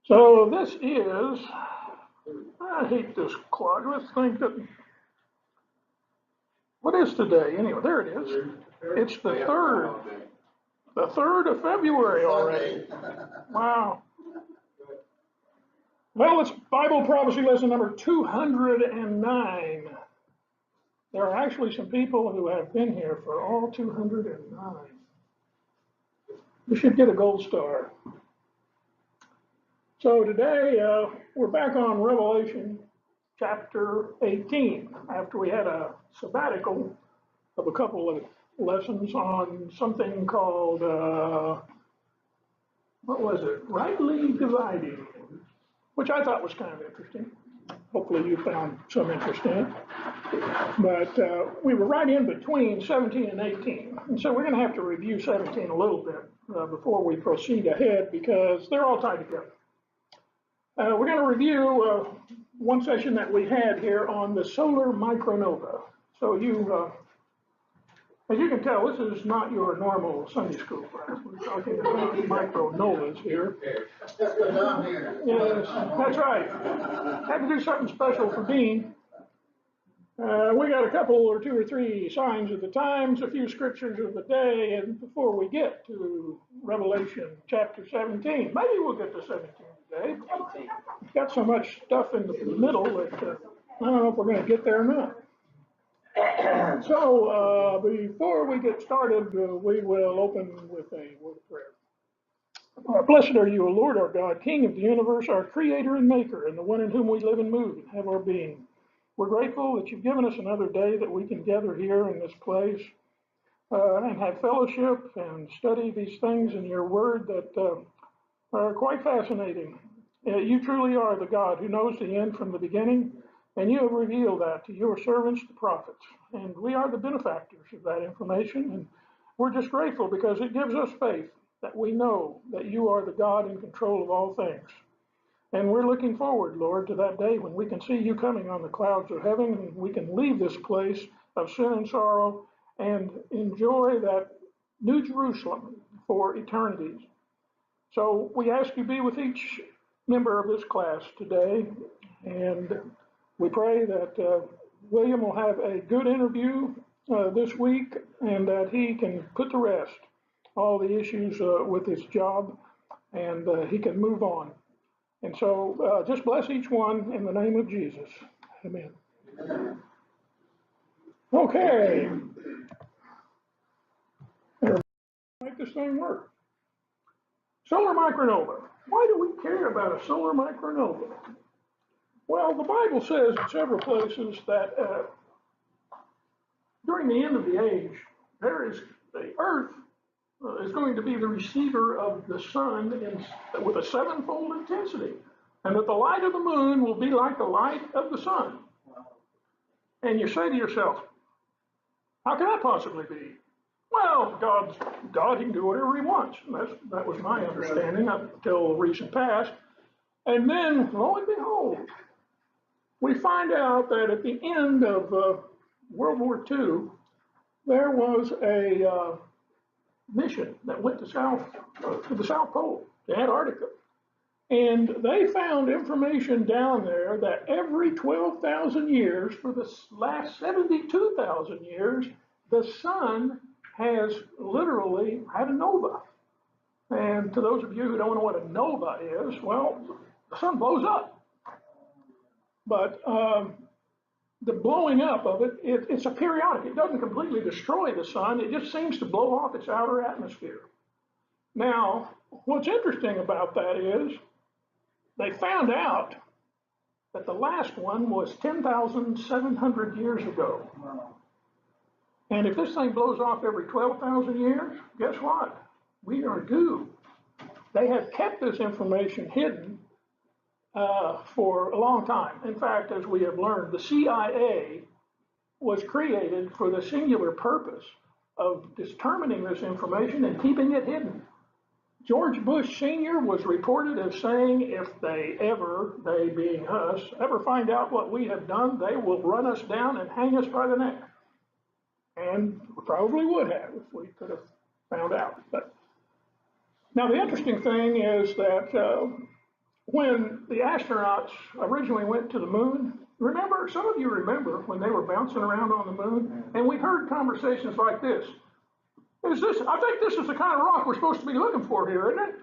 So this is, I hate this clock. Let's think that, what is today? Anyway, there it is. It's the 3rd of February already. Wow. Well, it's Bible prophecy lesson number 209. There are actually some people who have been here for all 209. You should get a gold star. So today we're back on Revelation chapter 18 after we had a sabbatical of a couple of lessons on something called, what was it? Rightly dividing, which I thought was kind of interesting. Hopefully you found some interest in it. But we were right in between 17 and 18. And so we're going to have to review 17 a little bit before we proceed ahead because they're all tied together. We're going to review one session that we had here on the solar micronova. So as you can tell, this is not your normal Sunday school class. We're talking about micronovas here. Yes, that's right. Had to do something special for Dean. We got a couple or two or three signs of the times, a few scriptures of the day, and before we get to Revelation chapter 17, maybe we'll get to 17 today. We've got so much stuff in the middle that I don't know if we're going to get there or not. So before we get started, we will open with a word of prayer. Blessed are you, O Lord, our God, King of the universe, our creator and maker, and the one in whom we live and move and have our being. We're grateful that you've given us another day that we can gather here in this place and have fellowship and study these things in your word that are quite fascinating. You truly are the God who knows the end from the beginning, and you have revealed that to your servants, the prophets. And we are the benefactors of that information, and we're just grateful because it gives us faith that we know that you are the God in control of all things. And we're looking forward, Lord, to that day when we can see you coming on the clouds of heaven and we can leave this place of sin and sorrow and enjoy that New Jerusalem for eternity. So we ask you be with each member of this class today, and we pray that William will have a good interview this week and that he can put to rest all the issues with his job and he can move on. And so just bless each one in the name of Jesus. Amen. Okay. Make this thing work. Solar micronova. Why do we care about a solar micronova? Well, the Bible says in several places that during the end of the age, the Earth is going to be the receiver of the sun with a sevenfold intensity, and that the light of the moon will be like the light of the sun. And you say to yourself, how can that possibly be? Well, God, he can do whatever he wants. That was my understanding up until the recent past. And then, lo and behold, we find out that at the end of World War II, there was a mission that went to the South Pole, to Antarctica. And they found information down there that every 12,000 years, for the last 72,000 years, the sun has literally had a nova. And to those of you who don't know what a nova is, well, the sun blows up. But the blowing up of it's a periodic. It doesn't completely destroy the sun. It just seems to blow off its outer atmosphere. Now, what's interesting about that is they found out that the last one was 10,700 years ago. And if this thing blows off every 12,000 years, guess what? We are due. They have kept this information hidden for a long time. In fact, as we have learned, the CIA was created for the singular purpose of determining this information and keeping it hidden. George Bush Sr. was reported as saying if they being us, ever find out what we have done, they will run us down and hang us by the neck. And we probably would have if we could have found out. But now the interesting thing is that when the astronauts originally went to the moon, remember, some of you remember when they were bouncing around on the moon, and we heard conversations like this. I think this is the kind of rock we're supposed to be looking for here, isn't it?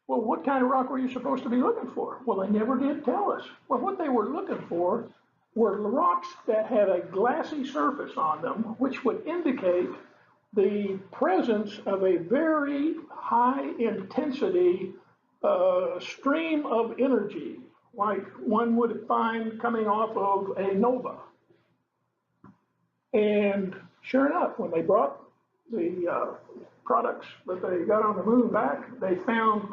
Well, what kind of rock were you supposed to be looking for? Well, they never did tell us. Well, what they were looking for were rocks that had a glassy surface on them, which would indicate the presence of a very high intensity stream of energy, like one would find coming off of a nova. And sure enough, when they brought the products that they got on the moon back, they found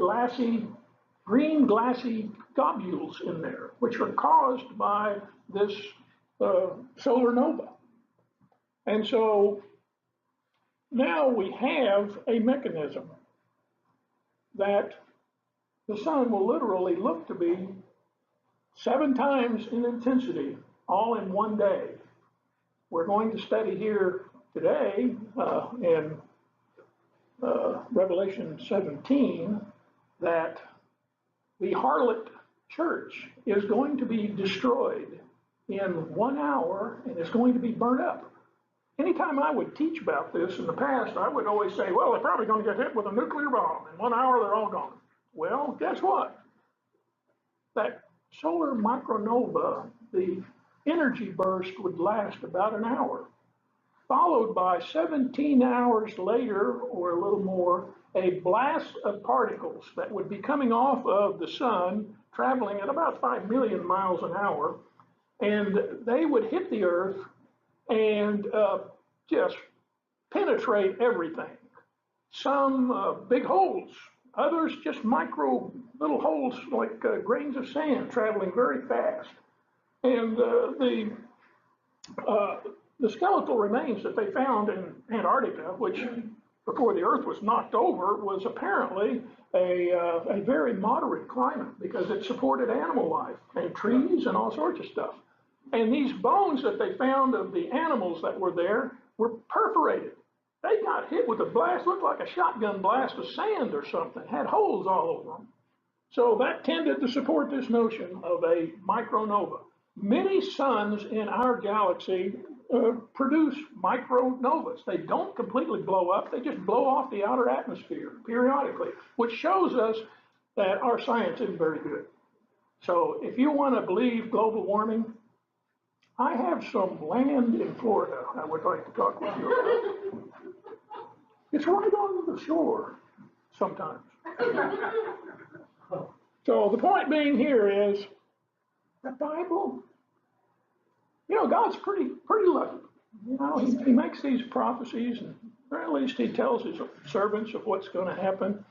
green glassy globules in there, which were caused by this solar nova. And so now we have a mechanism that the sun will literally look to be 7 times in intensity, all in one day. We're going to study here today in Revelation 17 that the harlot church is going to be destroyed in 1 hour and is going to be burnt up. Anytime I would teach about this in the past, I would always say, well, they're probably going to get hit with a nuclear bomb. In 1 hour, they're all gone. Well, guess what? That solar micronova, the energy burst would last about an hour, followed by 17 hours later, or a little more, a blast of particles that would be coming off of the sun, traveling at about 5 million miles an hour, and they would hit the earth and just penetrate everything. Some big holes, others just micro little holes like grains of sand traveling very fast. And the skeletal remains that they found in Antarctica, which before the Earth was knocked over, was apparently a very moderate climate because it supported animal life and trees and all sorts of stuff. And these bones that they found of the animals that were there were perforated. They got hit with a blast, looked like a shotgun blast of sand or something, had holes all over them. So that tended to support this notion of a micronova. Many suns in our galaxy produce micronovas. They don't completely blow up, they just blow off the outer atmosphere periodically, which shows us that our science isn't very good. So if you want to believe global warming, I have some land in Florida I would like to talk with you about. It's right on the shore sometimes. So the point being here is the Bible, God's pretty lucky. He makes these prophecies, and or at least he tells his servants of what's going to happen.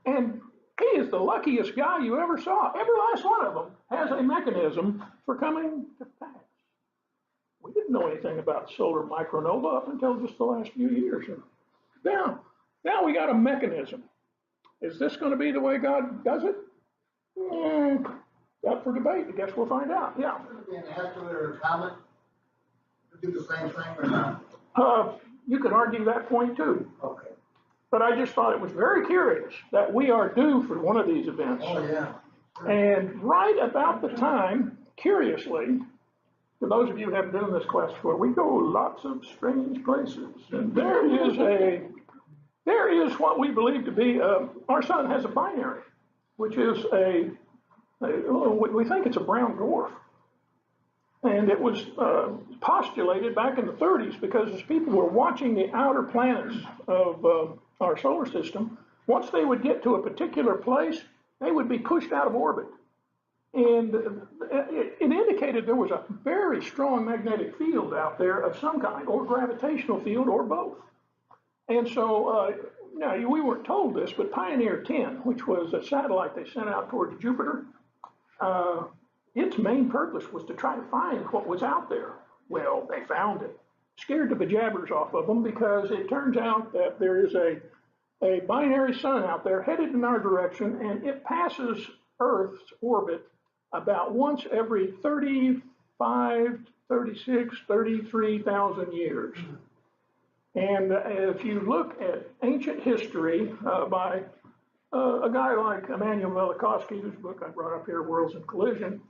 And he is the luckiest guy you ever saw. Every last one of them has a mechanism for coming to pass. We didn't know anything about solar micronova up until just the last few years. And now we got a mechanism. Is this going to be the way God does it? Up for debate. I guess we'll find out. Yeah. An asteroid or a comet do the same thing or not? You could argue that point too. Okay. But I just thought it was very curious that we are due for one of these events. Oh yeah. And right about the time, curiously, for those of you who haven't been in this class before, we go lots of strange places. And there is what we believe to be, our sun has a binary, which is we think it's a brown dwarf. And it was postulated back in the 30s because as people were watching the outer planets of our solar system, once they would get to a particular place, they would be pushed out of orbit. And it indicated there was a very strong magnetic field out there of some kind, or gravitational field, or both. And so, now we weren't told this, but Pioneer 10, which was a satellite they sent out towards Jupiter, its main purpose was to try to find what was out there. Well, they found it. Scared the bejabbers off of them because it turns out that there is a binary sun out there headed in our direction, and it passes Earth's orbit about once every 35, 36, 33,000 years. And if you look at ancient history by a guy like Immanuel Velikovsky, whose book I brought up here, Worlds in Collision,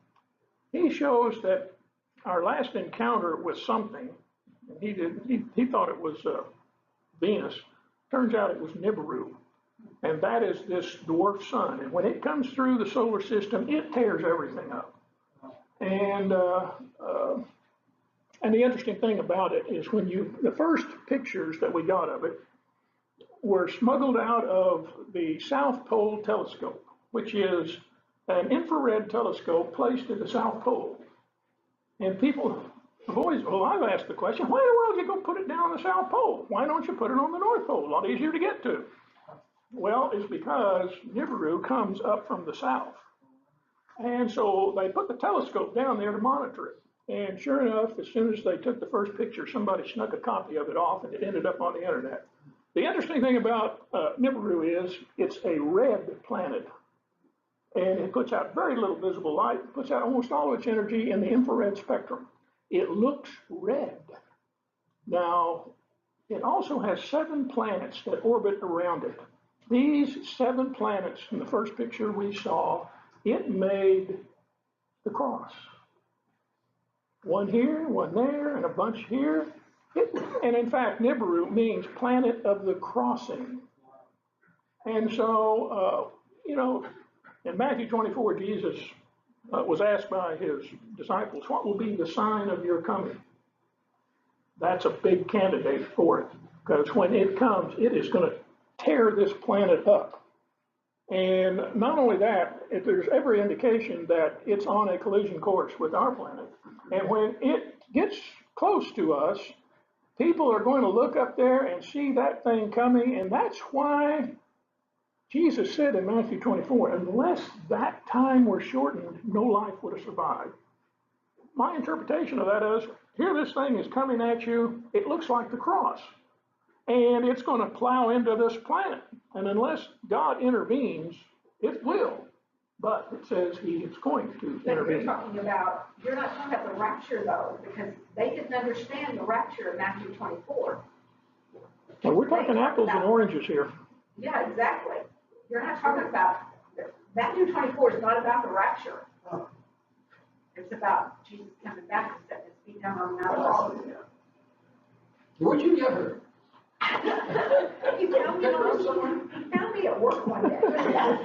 he shows that our last encounter with something, he thought it was Venus. Turns out it was Nibiru. And that is this dwarf sun. And when it comes through the solar system, it tears everything up. And the interesting thing about it is the first pictures that we got of it were smuggled out of the South Pole Telescope, which is an infrared telescope placed at the South Pole. And people have always, well, I've asked the question, why in the world did you go put it down on the South Pole? Why don't you put it on the North Pole? A lot easier to get to. Well, it's because Nibiru comes up from the south. And so they put the telescope down there to monitor it. And sure enough, as soon as they took the first picture, somebody snuck a copy of it off and it ended up on the internet. The interesting thing about Nibiru is it's a red planet. And it puts out very little visible light, it puts out almost all of its energy in the infrared spectrum. It looks red. Now, it also has 7 planets that orbit around it. These 7 planets in the first picture we saw, it made the cross. One here, one there, and a bunch here. And in fact, Nibiru means planet of the crossing. And so, in Matthew 24, Jesus was asked by his disciples, what will be the sign of your coming? That's a big candidate for it, because when it comes, it is going to tear this planet up. And not only that, if there's every indication that it's on a collision course with our planet. And when it gets close to us, people are going to look up there and see that thing coming. And that's why Jesus said in Matthew 24, unless that time were shortened, no life would have survived. My interpretation of that is, here this thing is coming at you, it looks like the cross. And it's going to plow into this planet. And unless God intervenes, it will. But it says he is going to intervene. You're not talking about the rapture, though, because they didn't understand the rapture of Matthew 24. Well, we're talking apples and oranges here. Yeah, exactly. You're not talking about, Matthew 24 is not about the rapture. It's about Jesus coming back and setting his feet down on Mount Olivet. Where'd you get her? He found me at work one day.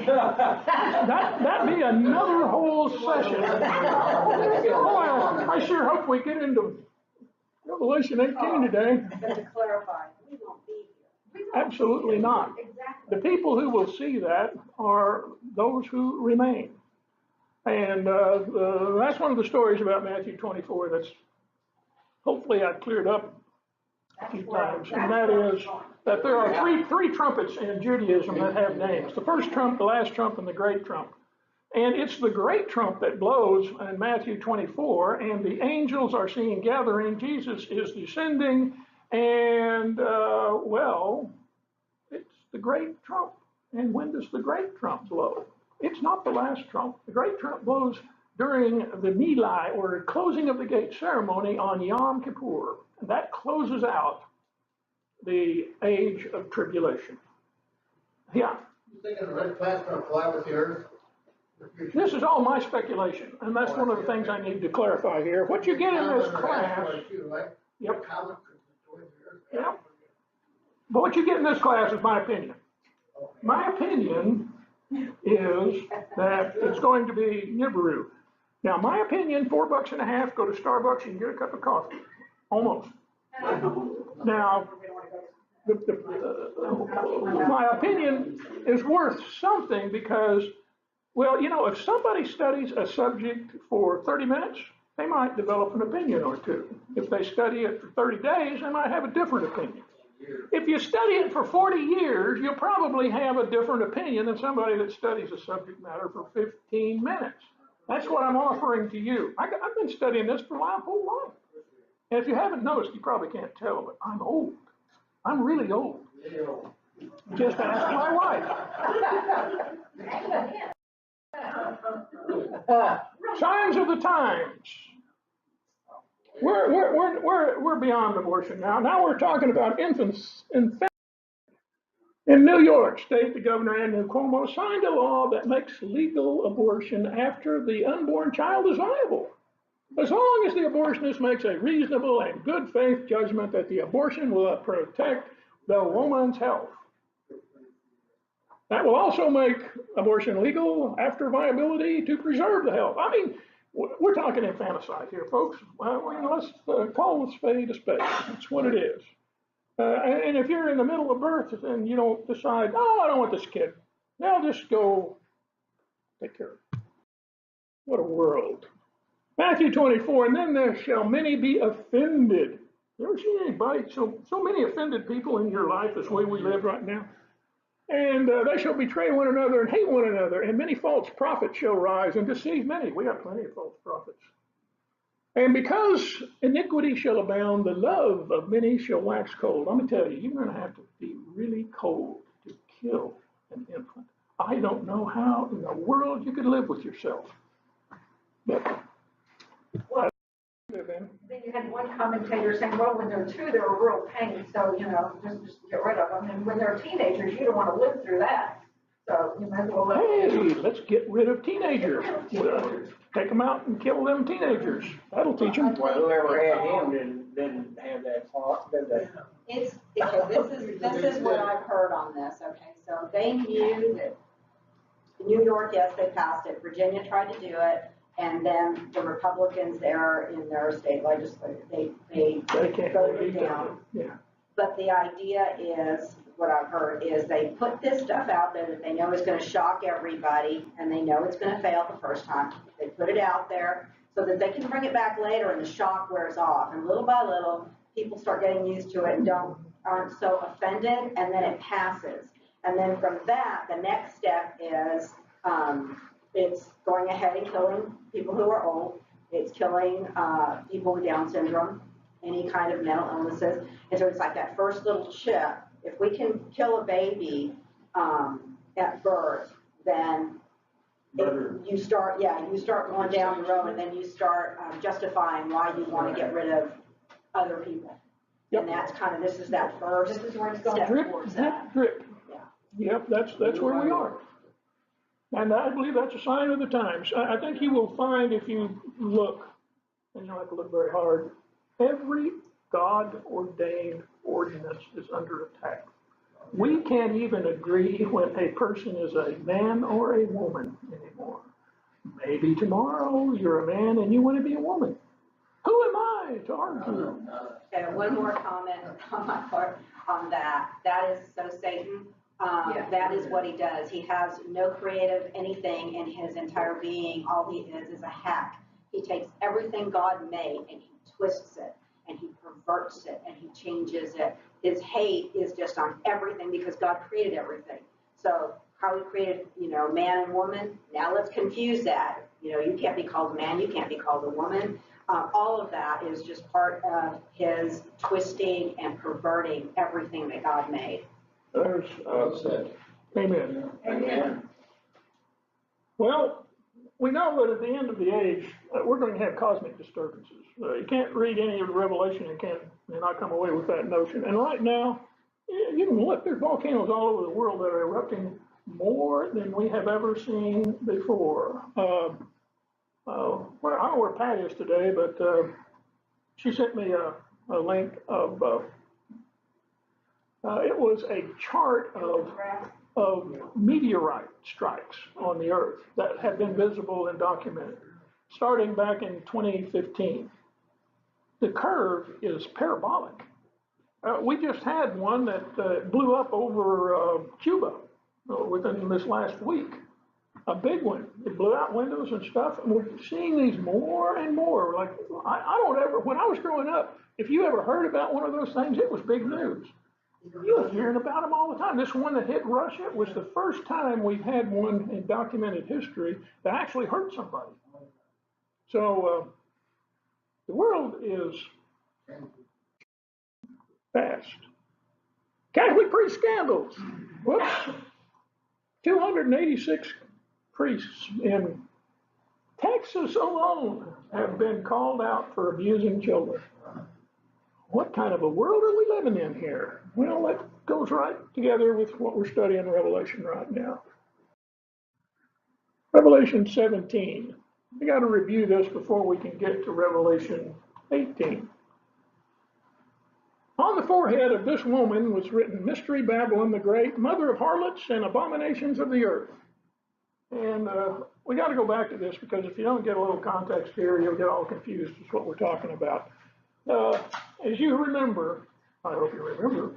That'd be another whole session. Boy, I sure hope we get into Revelation 18 today. But to clarify, we won't be here. Absolutely not. Exactly. The people who will see that are those who remain. And that's one of the stories about Matthew 24 that's hopefully I've cleared up a few times. And that is that there are three trumpets in Judaism that have names. The first trump, the last trump, and the great trump. And it's the great trump that blows in Matthew 24, and the angels are seen gathering. Jesus is descending, and it's the great trump. And when does the great trump blow? It's not the last trump. The great trump blows during the Nilai, or closing of the gate ceremony on Yom Kippur. And that closes out the age of tribulation. Yeah. You thinking the red planet's gonna fly with the Earth? This is all my speculation, and that's one of the things I need to clarify here. What you get in this class, yep. Yep. But what you get in this class is my opinion. My opinion is that it's going to be Nibiru. Now, my opinion, $4.50, go to Starbucks, you can get a cup of coffee. Almost. Now, my opinion is worth something because, well, if somebody studies a subject for 30 minutes, they might develop an opinion or two. If they study it for 30 days, they might have a different opinion. If you study it for 40 years, you'll probably have a different opinion than somebody that studies a subject matter for 15 minutes. That's what I'm offering to you. I've been studying this for my whole life. And if you haven't noticed, you probably can't tell, but I'm old. I'm really old. Just ask my wife. Signs of the times. We're beyond abortion now. Now we're talking about infants. In New York State, the governor, Andrew Cuomo, signed a law that makes legal abortion after the unborn child is viable, as long as the abortionist makes a reasonable and good faith judgment that the abortion will protect the woman's health. That will also make abortion legal after viability to preserve the health. I mean, we're talking infanticide here, folks. Let's call a spade a spade. That's what it is. And if you're in the middle of birth and you don't decide, oh, I don't want this kid, now just go take care of it. What a world. Matthew 24, and then there shall many be offended. You ever seen anybody, so many offended people in your life as the way we live right now? And they shall betray one another and hate one another, and many false prophets shall rise and deceive many. We got plenty of false prophets. And because iniquity shall abound, the love of many shall wax cold. I'm going to tell you, you're going to have to be really cold to kill an infant. I don't know how in the world you could live with yourself. But Well, then you had one commentator saying, well, when they're two, they're a real pain, so, just get rid of them. And when they're teenagers, you don't want to live through that. So you might as well let hey, let's get rid of teenagers. Take them out and kill them teenagers. That'll teach them. Well, whoever had him didn't have that thought, did they? This is what I've heard on this, okay, so they knew that New York, yes, they passed it, Virginia tried to do it, and then the Republicans there in their state legislature, they can't voted it down. Yeah. But the idea is, what I've heard, is they put this stuff out there that they know is gonna shock everybody, and they know it's gonna fail the first time. They put it out there so that they can bring it back later and the shock wears off, and little by little, people start getting used to it and aren't so offended, and then it passes. And then from that, the next step is, it's going ahead and killing people who are old. It's killing people with Down syndrome, any kind of mental illnesses. And so it's like that first little chip. If we can kill a baby at birth, then you start going down the road, and then you start justifying why you want to get rid of other people. Yep. And that's kind of, this is that first This is where it's going. step Drip, towards drip, that. drip. Yeah. Yep, that's where we are. And I believe that's a sign of the times. I think you will find if you look, and you don't have to look very hard, every God-ordained ordinance is under attack. We can't even agree when a person is a man or a woman anymore. Maybe tomorrow you're a man and you want to be a woman. Who am I to argue? Okay, one more comment on my part on that. That is so Satan. Yeah. That is what he does. He has no creative anything in his entire being. All he is a hack. He takes everything God made and he twists it and he perverts it and he changes it. His hate is just on everything because God created everything. So how he created, man and woman, now let's confuse that. You can't be called a man, you can't be called a woman. All of that is just part of his twisting and perverting everything that God made. There's, Well said. amen. Amen. Well, we know that at the end of the age, we're going to have cosmic disturbances. You can't read any of the Revelation and not come away with that notion. And right now, you can look, there's volcanoes all over the world that are erupting more than we have ever seen before. Well, I don't know where Pat is today, but she sent me a link of, it was a chart of meteorite strikes on the Earth that had been visible and documented, starting back in 2015. The curve is parabolic. We just had one that blew up over Cuba within this last week. A big one. It blew out windows and stuff, and we're seeing these more and more. Like, I don't ever, when I was growing up, if you ever heard about one of those things, it was big news. You were hearing about them all the time. This one that hit Russia was the first time we've had one in documented history that actually hurt somebody. So the world is fast. Catholic priest scandals. Whoops. 286 priests in Texas alone have been called out for abusing children. What kind of a world are we living in here? Well, goes right together with what we're studying in Revelation right now. Revelation 17. We got to review this before we can get to Revelation 18. On the forehead of this woman was written, Mystery Babylon the Great, mother of harlots and abominations of the earth. And we got to go back to this because if you don't get a little context here, you'll get all confused as what we're talking about. As you remember, I hope you remember,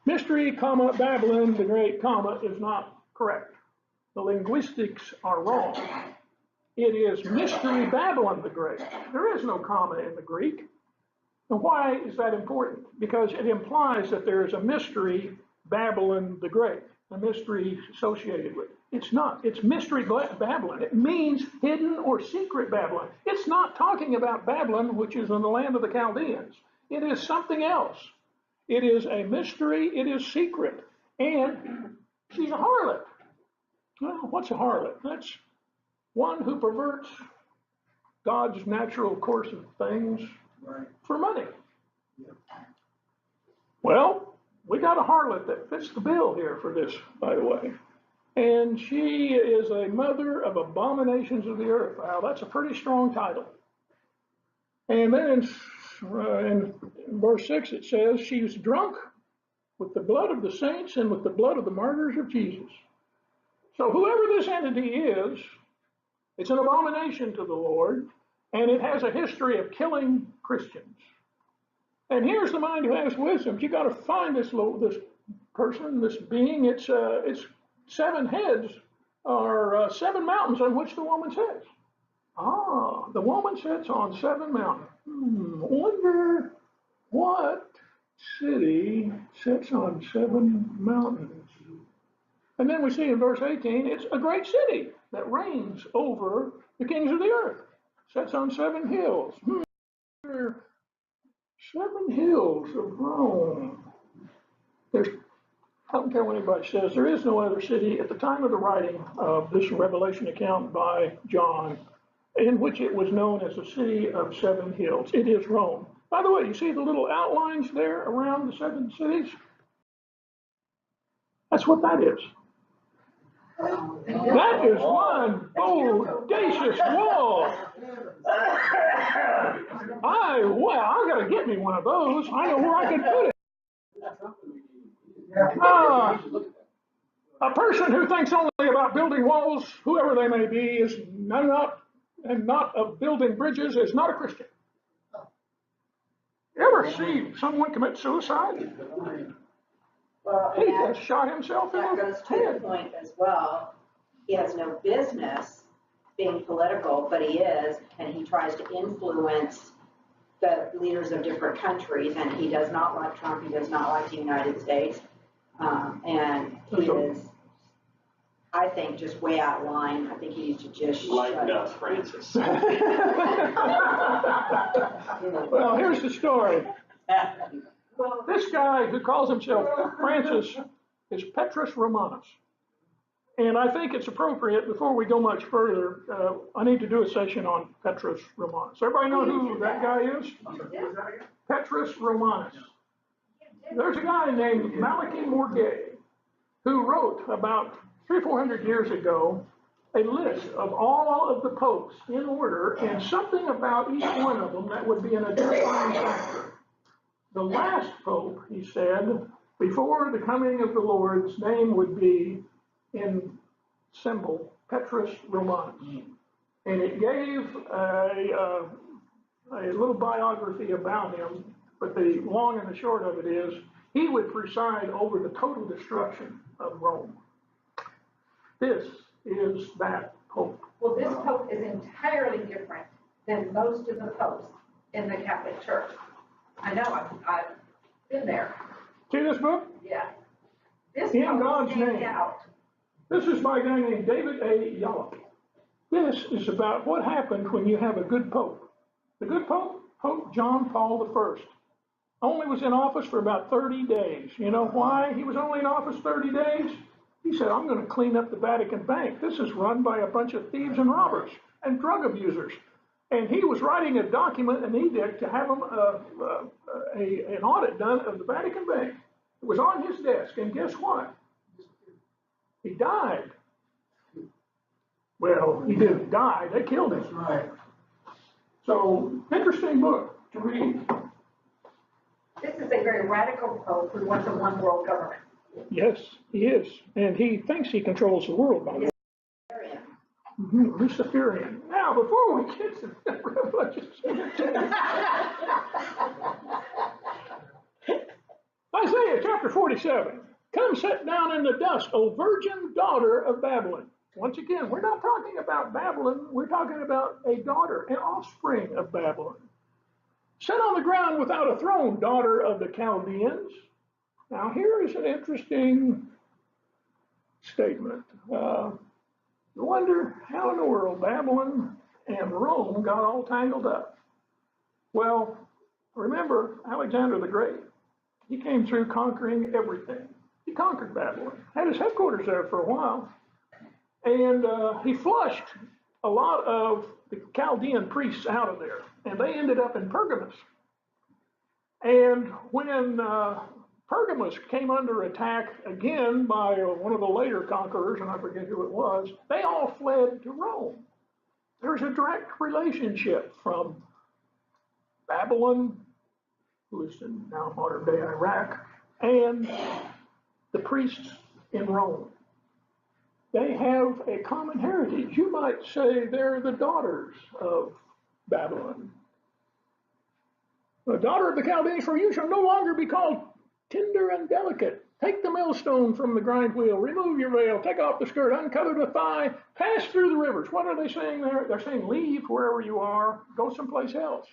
Mystery, Babylon the Great, is not correct. The linguistics are wrong. It is Mystery Babylon the Great. There is no comma in the Greek. And why is that important? Because it implies that there is a mystery Babylon the Great, a mystery associated with it. It's not. It's Mystery Babylon. It means hidden or secret Babylon. It's not talking about Babylon, which is in the land of the Chaldeans. It is something else. It is a mystery. It is secret. And she's a harlot. Well, what's a harlot? That's one who perverts God's natural course of things for money. Well, we got a harlot that fits the bill here for this, by the way. And she is a mother of abominations of the earth. Wow, that's a pretty strong title. And then in verse 6 it says, she's drunk with the blood of the saints and with the blood of the martyrs of Jesus. So whoever this entity is, it's an abomination to the Lord, and it has a history of killing Christians. And here's the mind who has wisdom. You got to find this person, this being. It's 7 heads or 7 mountains on which the woman sits. Ah, the woman sits on 7 mountains. Wonder what city sits on 7 mountains. And then we see in verse 18, it's a great city that reigns over the kings of the earth. Sits on 7 hills. 7 hills of Rome. I don't care what anybody says, there is no other city at the time of the writing of this Revelation account by John in which it was known as the city of 7 hills. It is Rome. By the way, you see the little outlines there around the 7 cities? That's what that is. That is one bodacious wall. I gotta get me one of those. I know where I can put it. A person who thinks only about building walls, whoever they may be, is not of building bridges, is not a Christian. You ever see someone commit suicide? Well, He just shot himself in that the goes to the head. point as well. He has no business being political, but he is, and he tries to influence the leaders of different countries, and he does not like Trump, he does not like the United States. And he is, I think, just way out of line. I think he needs to just Lighten shut up, up. Francis. Well, here's the story. Well, This guy who calls himself Francis is Petrus Romanus. And I think it's appropriate, before we go much further, I need to do a session on Petrus Romanus. Everybody know who that guy is? Petrus Romanus. There's a guy named Malachi Morgay who wrote about 300 or 400 years ago a list of all of the popes in order and something about each one of them that would be an identifying factor. The last pope, he said, before the coming of the Lord's name would be in symbol, Petrus Romanus. And it gave a little biography about him, but the long and the short of it is, he would preside over the total destruction of Rome. This is that pope. well, this pope is entirely different than most of the popes in the Catholic Church. I know, I've been there, See this book? yeah. This In pope God's stands name. out. This is by a guy named David A. Yallop. This is about what happened when you have a good pope. The good pope, Pope John Paul I, only was in office for about 30 days. You know why he was only in office 30 days? He said, I'm going to clean up the Vatican Bank. This is run by a bunch of thieves and robbers and drug abusers. And he was writing a document, an edict, to have them, an audit done of the Vatican Bank. It was on his desk, and guess what? He died. Well, he didn't die, they killed him. That's right. So, interesting book to read. This is a very radical pope who wants a one world government. Yes, he is. And he thinks he controls the world by the way. Luciferian. Now, before we get to Revelation 17, Isaiah chapter 47. Come sit down in the dust, O virgin daughter of Babylon. Once again, we're not talking about Babylon, we're talking about a daughter, an offspring of Babylon. Sit on the ground without a throne, daughter of the Chaldeans. Now, here is an interesting statement. You wonder how in the world Babylon and Rome got all tangled up. Well, remember Alexander the Great. He came through conquering everything. He conquered Babylon, had his headquarters there for a while, and he flushed a lot of the Chaldean priests out of there, and they ended up in Pergamus. And when Pergamus came under attack again by one of the later conquerors, and I forget who it was, they all fled to Rome. There's a direct relationship from Babylon, who is in now modern day Iraq, and the priests in Rome. They have a common heritage. You might say they're the daughters of Babylon. The daughter of the Chaldeans, for you shall no longer be called tender and delicate. Take the millstone from the grind wheel, remove your veil, take off the skirt, uncover the thigh, pass through the rivers. What are they saying there? They're saying leave wherever you are, go someplace else.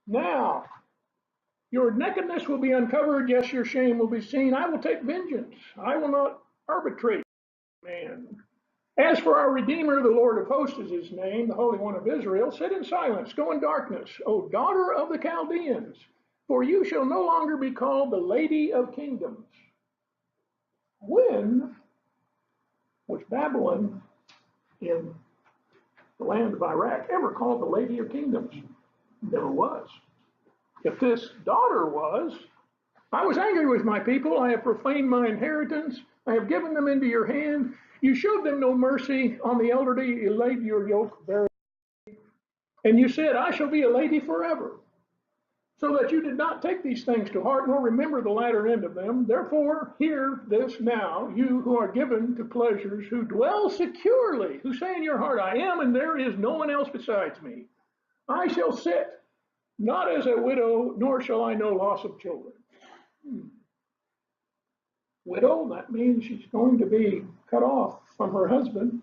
Now, your nakedness will be uncovered, yes, your shame will be seen. I will take vengeance. I will not arbitrate man. As for our Redeemer, the Lord of hosts is his name, the Holy One of Israel, sit in silence, go in darkness, O daughter of the Chaldeans, for you shall no longer be called the Lady of Kingdoms. When was Babylon in the land of Iraq ever called the Lady of Kingdoms? Never was. If this daughter was, I was angry with my people, I have profaned my inheritance, I have given them into your hand. You showed them no mercy on the elderly, you laid your yoke very, and you said, I shall be a lady forever. So that you did not take these things to heart, nor remember the latter end of them. Therefore, hear this now, you who are given to pleasures, who dwell securely, who say in your heart, I am, and there is no one else besides me. I shall sit, not as a widow, nor shall I know loss of children. Widow, that means she's going to be cut off from her husband.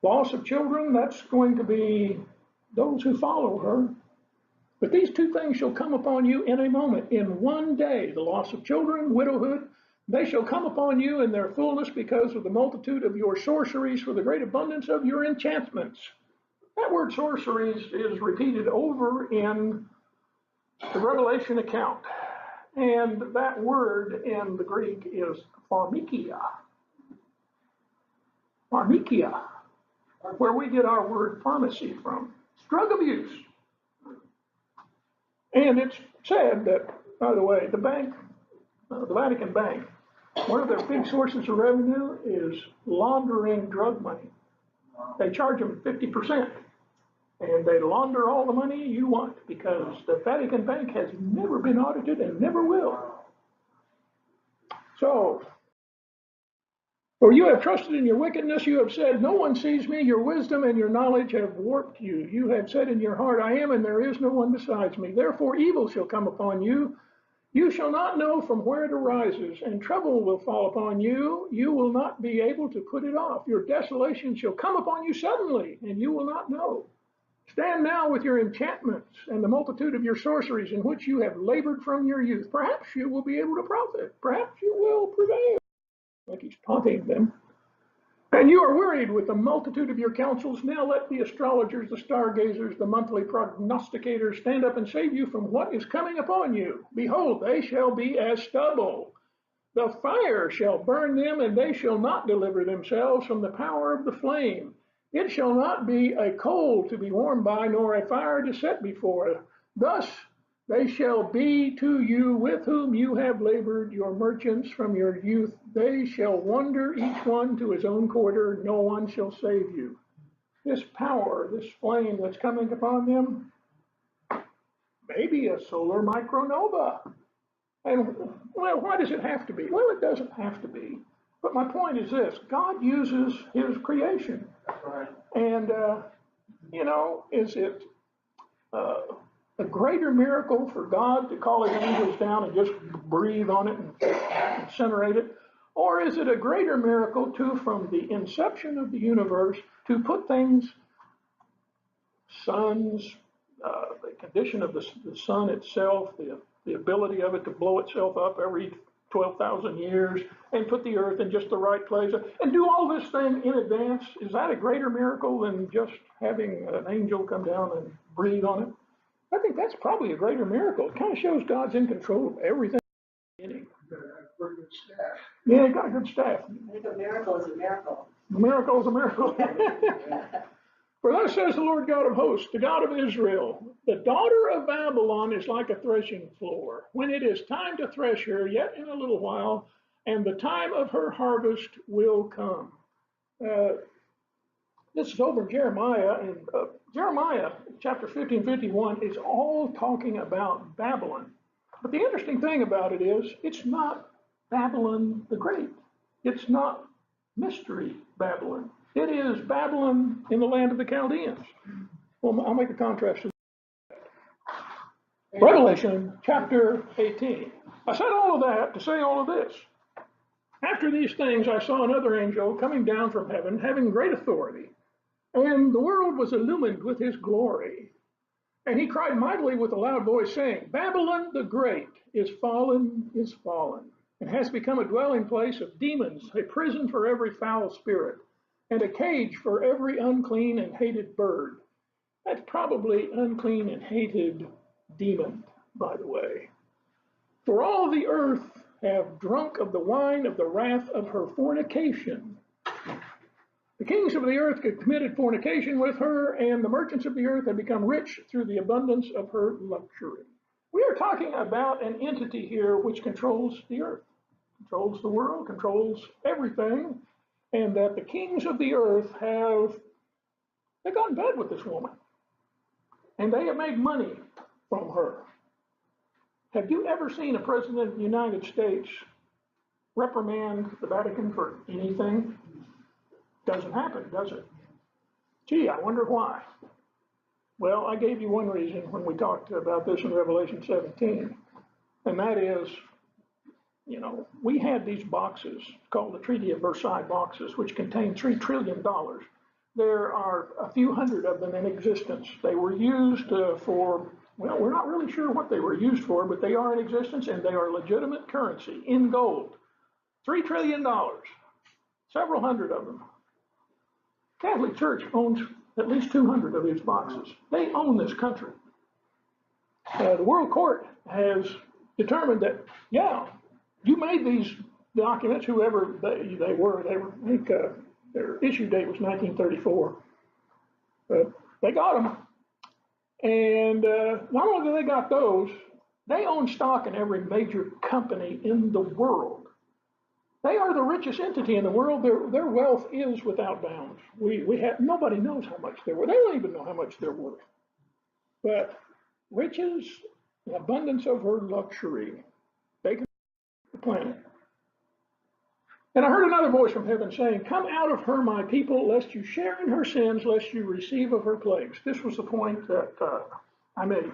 Loss of children, that's going to be those who follow her. But these two things shall come upon you in a moment, in one day, the loss of children, widowhood, they shall come upon you in their fullness because of the multitude of your sorceries, for the great abundance of your enchantments. That word sorceries is repeated over in the Revelation account. And that word in the Greek is pharmakia. Pharmakia, where we get our word pharmacy from. It's drug abuse. And it's said that, by the way, the bank, the Vatican Bank, one of their big sources of revenue is laundering drug money. They charge them 50%, and they launder all the money you want because the Vatican Bank has never been audited and never will. So, for you have trusted in your wickedness, you have said, no one sees me, your wisdom and your knowledge have warped you. You have said in your heart, I am, and there is no one besides me. Therefore evil shall come upon you. You shall not know from where it arises, and trouble will fall upon you. You will not be able to put it off. Your desolation shall come upon you suddenly, and you will not know. Stand now with your enchantments and the multitude of your sorceries in which you have labored from your youth. Perhaps you will be able to profit. Perhaps you will prevail. Like he's taunting them. And you are wearied with the multitude of your counsels. Now let the astrologers, the stargazers, the monthly prognosticators stand up and save you from what is coming upon you. Behold, they shall be as stubble. The fire shall burn them, and they shall not deliver themselves from the power of the flame. It shall not be a coal to be warmed by, nor a fire to set before. Thus They shall be to you with whom you have labored, your merchants from your youth. They shall wander each one to his own quarter, no one shall save you. This power, this flame that's coming upon them, may be a solar micronova. And well, why does it have to be? Well, it doesn't have to be. But my point is this: God uses His creation. That's right. And, is it a greater miracle for God to call His angels down and just breathe on it and incinerate it? Or is it a greater miracle, too, from the inception of the universe to put things, suns, the condition of the sun itself, the ability of it to blow itself up every 12,000 years and put the earth in just the right place and do all this thing in advance? Is that a greater miracle than just having an angel come down and breathe on it? I think that's probably a greater miracle. It kind of shows God's in control of everything. Pretty good staff. Yeah, got a good staff. I think a miracle is a miracle. A miracle is a miracle. For thus says the Lord God of hosts, the God of Israel, the daughter of Babylon is like a threshing floor. When it is time to thresh her, yet in a little while, and the time of her harvest will come. This is over in Jeremiah, and Jeremiah chapter 50 and 51 is all talking about Babylon. But the interesting thing about it is, it's not Babylon the Great. It's not Mystery Babylon. It is Babylon in the land of the Chaldeans. Well, I'll make a contrast. Revelation chapter 18. I said all of that to say all of this. After these things, I saw another angel coming down from heaven, having great authority, and the world was illumined with his glory. And he cried mightily with a loud voice, saying, Babylon the Great is fallen, and has become a dwelling place of demons, a prison for every foul spirit, and a cage for every unclean and hated bird. That's probably unclean and hated demon, by the way. For all the earth have drunk of the wine of the wrath of her fornication. The kings of the earth have committed fornication with her, and the merchants of the earth have become rich through the abundance of her luxury. We are talking about an entity here which controls the earth, controls the world, controls everything, and that the kings of the earth they got in bed with this woman, and they have made money from her. Have you ever seen a president of the United States reprimand the Vatican for anything? Doesn't happen, does it? Gee, I wonder why. Well, I gave you one reason when we talked about this in Revelation 17, and that is, we had these boxes called the Treaty of Versailles boxes, which contain $3 trillion. There are a few hundred of them in existence. They were used for, well, we're not really sure what they were used for, but they are in existence and they are legitimate currency in gold. $3 trillion, several hundred of them. Catholic Church owns at least 200 of these boxes. They own this country. The World Court has determined that, yeah, you made these documents, whoever they were, I think their issue date was 1934. But they got them. And not only do they got those, they own stock in every major company in the world. They are the richest entity in the world. Their wealth is without bounds. Nobody knows how much they're worth. They don't even know how much they're worth. But riches, the abundance of her luxury, they can the planet. And I heard another voice from heaven saying, Come out of her, my people, lest you share in her sins, lest you receive of her plagues. This was the point that I made.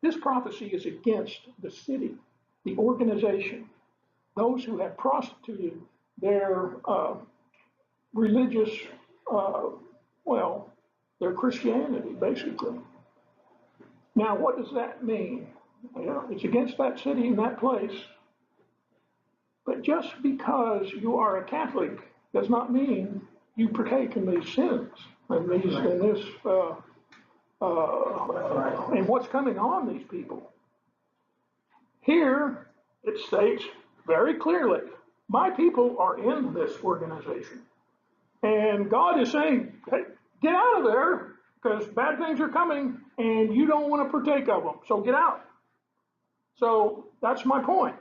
This prophecy is against the city, the organization, those who have prostituted their religious, their Christianity, basically. Now, what does that mean? It's against that city and that place. But just because you are a Catholic does not mean you partake in these sins and and what's coming on these people. Here it states very clearly, my people are in this organization. And God is saying, hey, get out of there. because bad things are coming and you don't want to partake of them. So get out. So that's my point.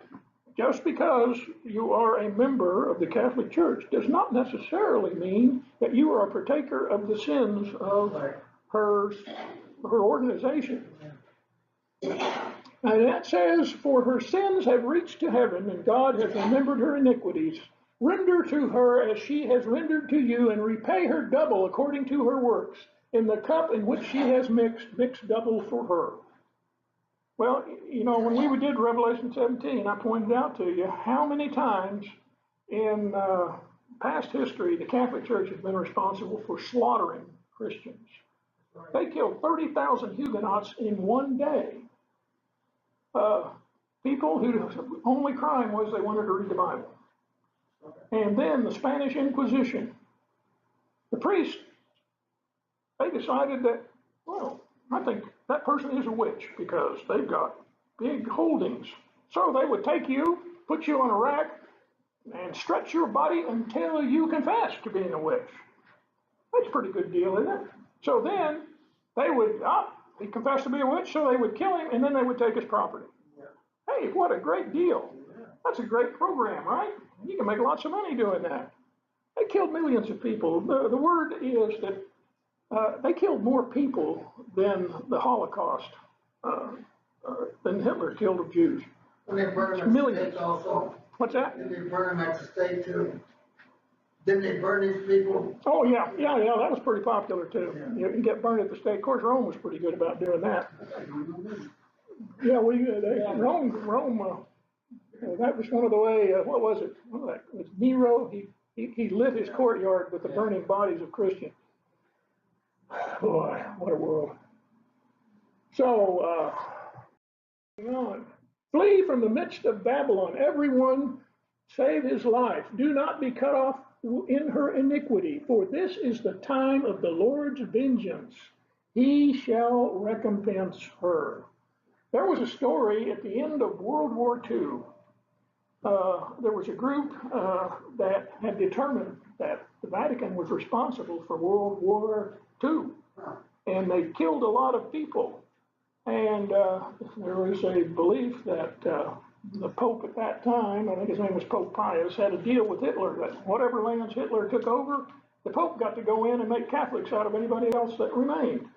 Just because you are a member of the Catholic Church does not necessarily mean that you are a partaker of the sins of her organization. And that says, for her sins have reached to heaven, and God has remembered her iniquities. Render to her as she has rendered to you, and repay her double according to her works. In the cup in which she has mixed, mix double for her. Well, you know, when we did Revelation 17, I pointed out to you how many times in past history the Catholic Church has been responsible for slaughtering Christians. They killed 30,000 Huguenots in one day. People whose only crime was they wanted to read the Bible. And then the Spanish Inquisition. The priests, they decided that, well, I think that person is a witch because they've got big holdings. So they would take you, put you on a rack, and stretch your body until you confess to being a witch. That's a pretty good deal, isn't it? So then they would, he confessed to be a witch, so they would kill him, and then they would take his property. Hey, what a great deal. That's a great program, right? You can make lots of money doing that. They killed millions of people. The word is that they killed more people than the Holocaust, than Hitler killed of Jews. And they burned them at the stake also. What's that? Didn't they burn them at the stake too? Didn't they burn these people? Oh, yeah, that was pretty popular too. You can get burned at the stake. Of course, Rome was pretty good about doing that. Yeah, Rome, that was one of the way, what was it? It was Nero. He lit his courtyard with the burning bodies of Christians. Boy, what a world. So, on. Flee from the midst of Babylon, everyone save his life. Do not be cut off in her iniquity, for this is the time of the Lord's vengeance. He shall recompense her. There was a story at the end of World War II. There was a group that had determined that the Vatican was responsible for World War II, and they killed a lot of people. And there was a belief that the Pope at that time, I think his name was Pope Pius, had a deal with Hitler that whatever lands Hitler took over, the Pope got to go in and make Catholics out of anybody else that remained.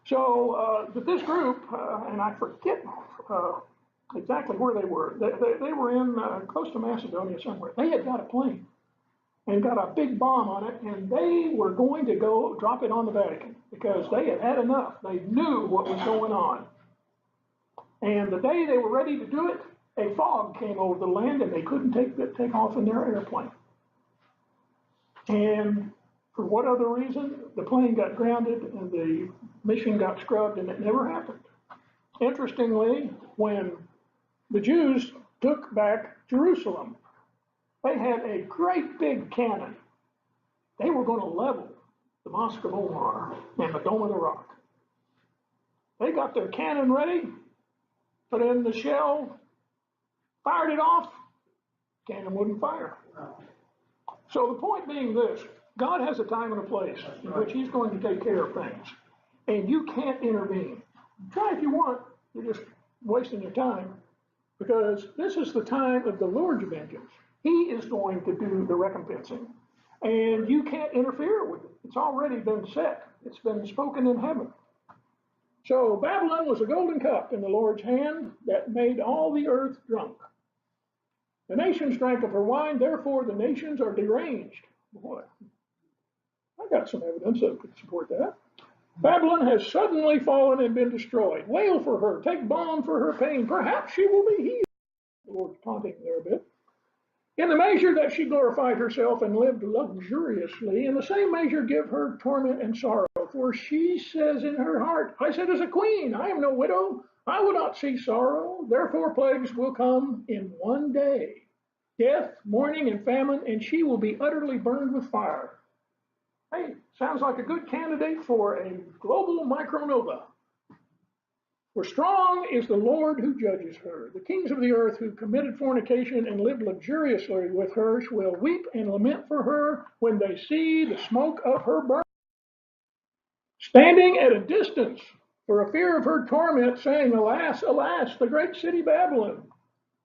So but this group, and I forget exactly where they were. They were in close to Macedonia somewhere. They had got a plane and got a big bomb on it, and they were going to go drop it on the Vatican because they had had enough. They knew what was going on. And the day they were ready to do it, a fog came over the land, and they couldn't take off in their airplane. And for what other reason, the plane got grounded, and the mission got scrubbed, and it never happened. Interestingly, when the Jews took back Jerusalem, they had a great big cannon. They were going to level the Mosque of Omar and the Dome of the Rock. They got their cannon ready, put in the shell, fired it off, cannon wouldn't fire. So the point being this, God has a time and a place in which he's going to take care of things, and you can't intervene. Try if you want, you're just wasting your time, because this is the time of the Lord's vengeance. He is going to do the recompensing, and you can't interfere with it. It's already been set. It's been spoken in heaven. So Babylon was a golden cup in the Lord's hand that made all the earth drunk. The nations drank of her wine, therefore the nations are deranged. Boy, I got some evidence that could support that. Babylon has suddenly fallen and been destroyed. Wail for her, take balm for her pain. Perhaps she will be healed. The Lord's taunting there a bit. In the measure that she glorified herself and lived luxuriously, in the same measure give her torment and sorrow. For she says in her heart, I sit as a queen, I am no widow, I will not see sorrow. Therefore plagues will come in one day. Death, mourning, and famine, and she will be utterly burned with fire. Hey, sounds like a good candidate for a global micronova. For strong is the Lord who judges her. The kings of the earth who committed fornication and lived luxuriously with her will weep and lament for her when they see the smoke of her burning. standing at a distance for a fear of her torment, saying, alas, alas, the great city Babylon,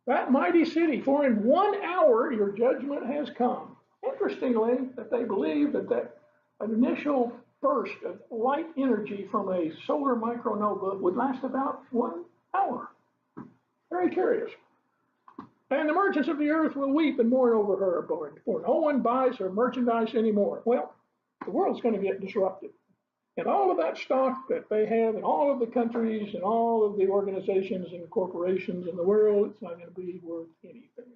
that mighty city, for in 1 hour your judgment has come. Interestingly, that they believe that an initial burst of light energy from a solar micronova would last about 1 hour. Very curious. And the merchants of the earth will weep and mourn over her, for no one buys her merchandise anymore. Well, the world's going to get disrupted. And all of that stock that they have in all of the countries and all of the organizations and corporations in the world, it's not going to be worth anything.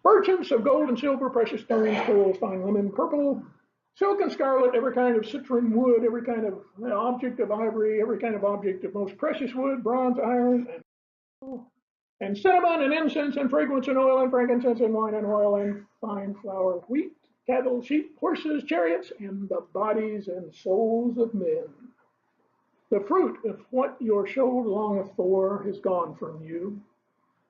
Merchants of gold and silver, precious stones, pearls, fine linen, purple, silk and scarlet, every kind of citron wood, every kind of object of ivory, every kind of object of most precious wood, bronze, iron, and cinnamon and incense and fragrance and oil and frankincense and wine and oil and fine flour, wheat, cattle, sheep, horses, chariots, and the bodies and souls of men. The fruit of what your soul longeth for is gone from you,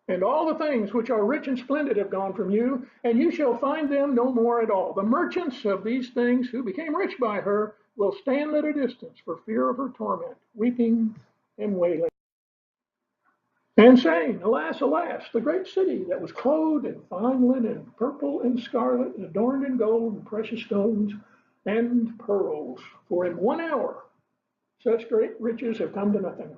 and all the things which are rich and splendid have gone from you, and you shall find them no more at all. The merchants of these things who became rich by her will stand at a distance for fear of her torment, weeping and wailing, and saying, alas, alas, the great city that was clothed in fine linen, purple and scarlet, and adorned in gold and precious stones and pearls. For in 1 hour such great riches have come to nothing.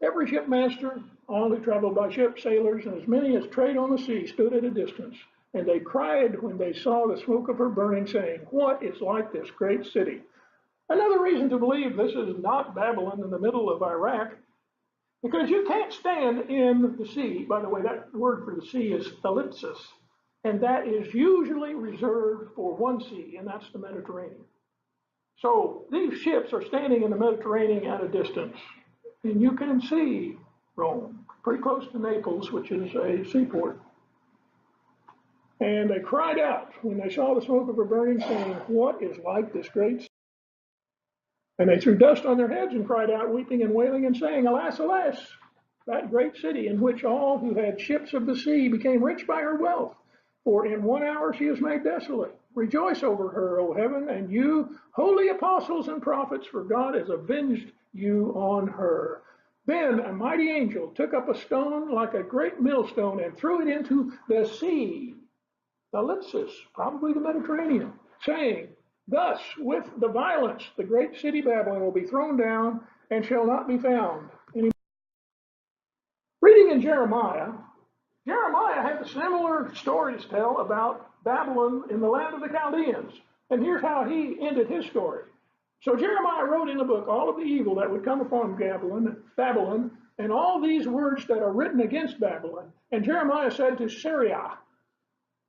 Every shipmaster, all who traveled by ship, sailors, and as many as trade on the sea stood at a distance, and they cried when they saw the smoke of her burning, saying, what is like this great city? Another reason to believe this is not Babylon in the middle of Iraq, because you can't stand in the sea. By the way, that word for the sea is thalipsis, and that is usually reserved for one sea, and that's the Mediterranean. So these ships are standing in the Mediterranean at a distance, and you can see Rome, pretty close to Naples, which is a seaport. And they cried out when they saw the smoke of her burning, saying, what is like this great city? And they threw dust on their heads and cried out, weeping and wailing and saying, alas, alas, that great city in which all who had ships of the sea became rich by her wealth. For in 1 hour she is made desolate. Rejoice over her, O heaven, and you, holy apostles and prophets, for God has avenged you on her. Then a mighty angel took up a stone like a great millstone and threw it into the sea, the Ellipsis, probably the Mediterranean, saying, thus, with the violence, the great city Babylon will be thrown down and shall not be found anymore. Reading in Jeremiah had a similar story to tell about Babylon in the land of the Chaldeans. And here's how he ended his story. So Jeremiah wrote in the book all of the evil that would come upon Babylon, and all these words that are written against Babylon. And Jeremiah said to Syria,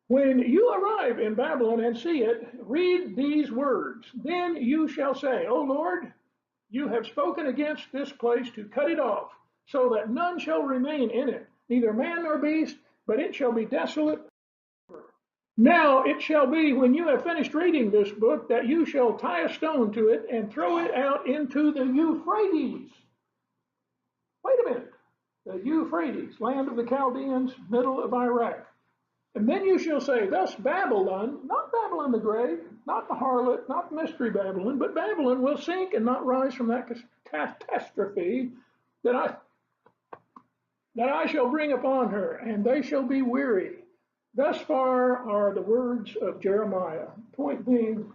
when you arrive in Babylon and see it, read these words. Then you shall say, O Lord, you have spoken against this place to cut it off, so that none shall remain in it, neither man nor beast, but it shall be desolate. Now it shall be, when you have finished reading this book, that you shall tie a stone to it and throw it out into the Euphrates. Wait a minute. The Euphrates, land of the Chaldeans, middle of Iraq. And then you shall say, thus Babylon, not Babylon the Great, not the harlot, not mystery Babylon, but Babylon will sink and not rise from that catastrophe that I shall bring upon her, and they shall be weary. Thus far are the words of Jeremiah. Point being,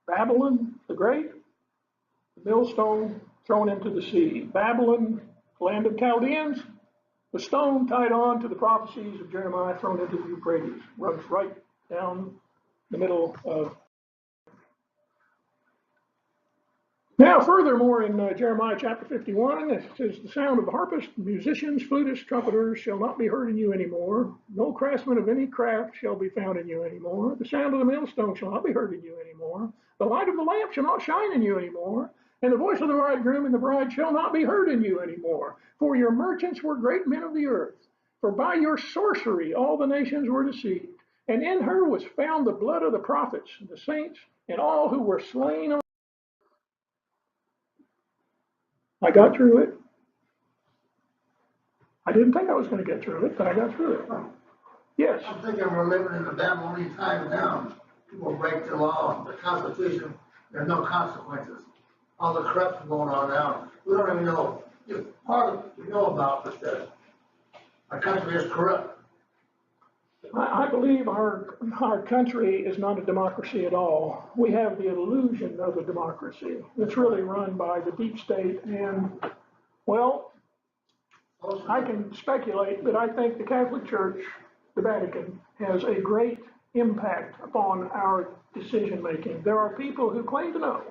Babylon the Great, the millstone thrown into the sea. Babylon, land of Chaldeans, the stone tied on to the prophecies of Jeremiah thrown into the Euphrates, runs right down the middle of. Now, furthermore, in Jeremiah chapter 51, it says, the sound of harpists, musicians, flutists, trumpeters shall not be heard in you anymore. No craftsman of any craft shall be found in you anymore. The sound of the millstone shall not be heard in you anymore. The light of the lamp shall not shine in you anymore. And the voice of the bridegroom and the bride shall not be heard in you anymore. For your merchants were great men of the earth. For by your sorcery all the nations were deceived. And in her was found the blood of the prophets and the saints and all who were slain on. I got through it. I didn't think I was going to get through it, but I got through it. Yes. I'm thinking we're living in the Babylonian times now. People break the law, the Constitution, there's no consequences. All the corruption going on now, we don't even know, if part of, we know about is that our country is corrupt. I believe our country is not a democracy at all. We have the illusion of a democracy. It's really run by the deep state and, well, I can speculate, but I think the Catholic Church, the Vatican, has a great impact upon our decision-making. There are people who claim to know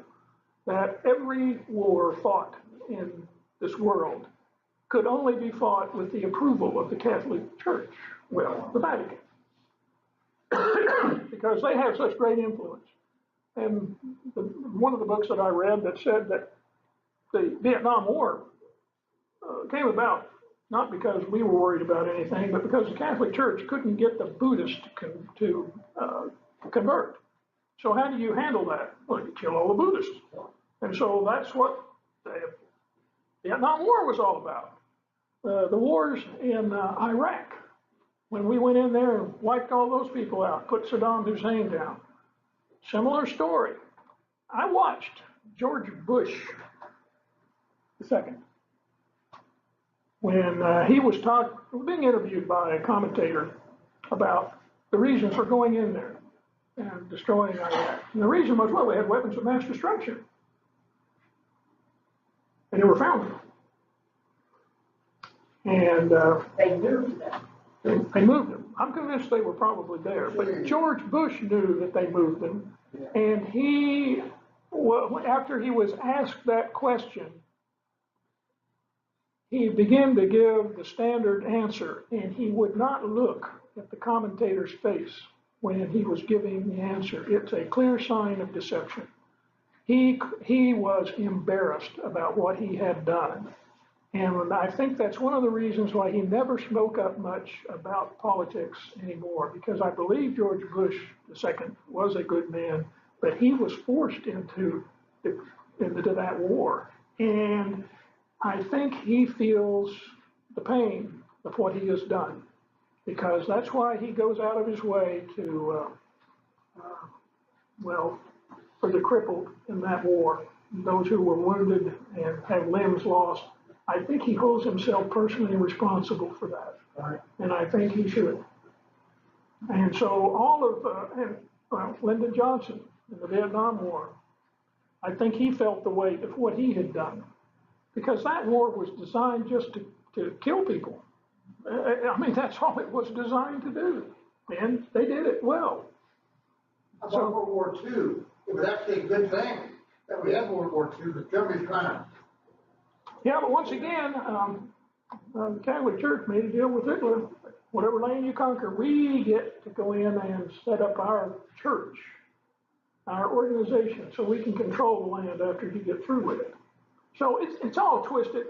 that every war fought in this world could only be fought with the approval of the Catholic Church, well, the Vatican, because they have such great influence. And one of the books that I read that said that the Vietnam War came about not because we were worried about anything, but because the Catholic Church couldn't get the Buddhists to convert. So how do you handle that? Well, you kill all the Buddhists. And so that's what the Vietnam War was all about. The wars in Iraq, when we went in there and wiped all those people out, put Saddam Hussein down. Similar story. I watched George Bush II when he was being interviewed by a commentator about the reasons for going in there and destroying Iraq. And the reason was, well, they had weapons of mass destruction. And they were found. And They moved them. they moved them. I'm convinced they were probably there. But George Bush knew that they moved them. And he, well, after he was asked that question, he began to give the standard answer, and he would not look at the commentator's face when he was giving the answer. It's a clear sign of deception. He was embarrassed about what he had done. And I think that's one of the reasons why he never spoke up much about politics anymore, because I believe George Bush II was a good man, but he was forced into that war. And I think he feels the pain of what he has done, because that's why he goes out of his way to, for the crippled in that war, those who were wounded and have limbs lost. I think he holds himself personally responsible for that. Right. And I think he should. And so all of, Lyndon Johnson in the Vietnam War, I think he felt the weight of what he had done. Because that war was designed just to kill people. I mean, that's all it was designed to do. And they did it well. About World War II, it was actually a good thing that we had World War II, because Germany's trying to. Yeah, but once again, the Catholic Church made a deal with Hitler. Whatever land you conquer, we get to go in and set up our church, our organization, so we can control the land after you get through with it. So it's all twisted.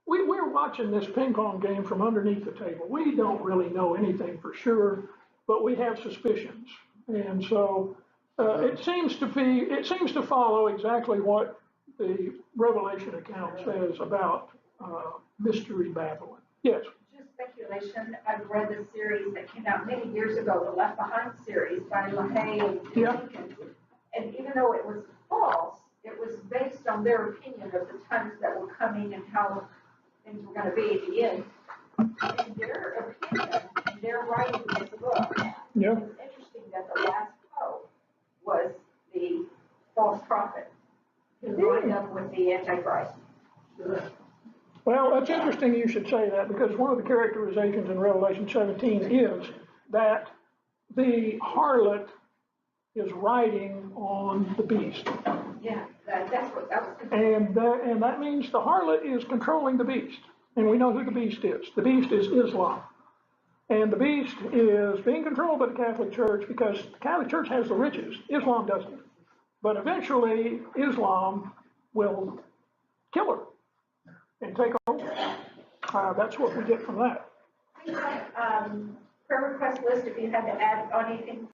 We're watching this ping pong game from underneath the table. We don't really know anything for sure, but we have suspicions. And so it seems to follow exactly what the Revelation account says about Mystery Babylon. Yes. Just speculation. I've read the series that came out many years ago, the Left Behind series by LaHaye and Jenkins. And even though it was false, it was based on their opinion of the times that were coming and how things were going to be at the end. And their opinion, and their writing in this book, Yeah. it's interesting that the last pope was the false prophet who lined up with the Antichrist. Well, that's interesting you should say that, because one of the characterizations in Revelation 17 is that the harlot is riding on the beast. Yeah, that's what that was thinking. And that means the harlot is controlling the beast. And we know who the beast is. The beast is Islam. And the beast is being controlled by the Catholic Church because the Catholic Church has the riches. Islam doesn't. But eventually, Islam will kill her and take over. That's what we get from that. Prayer request list, if you had to add on anything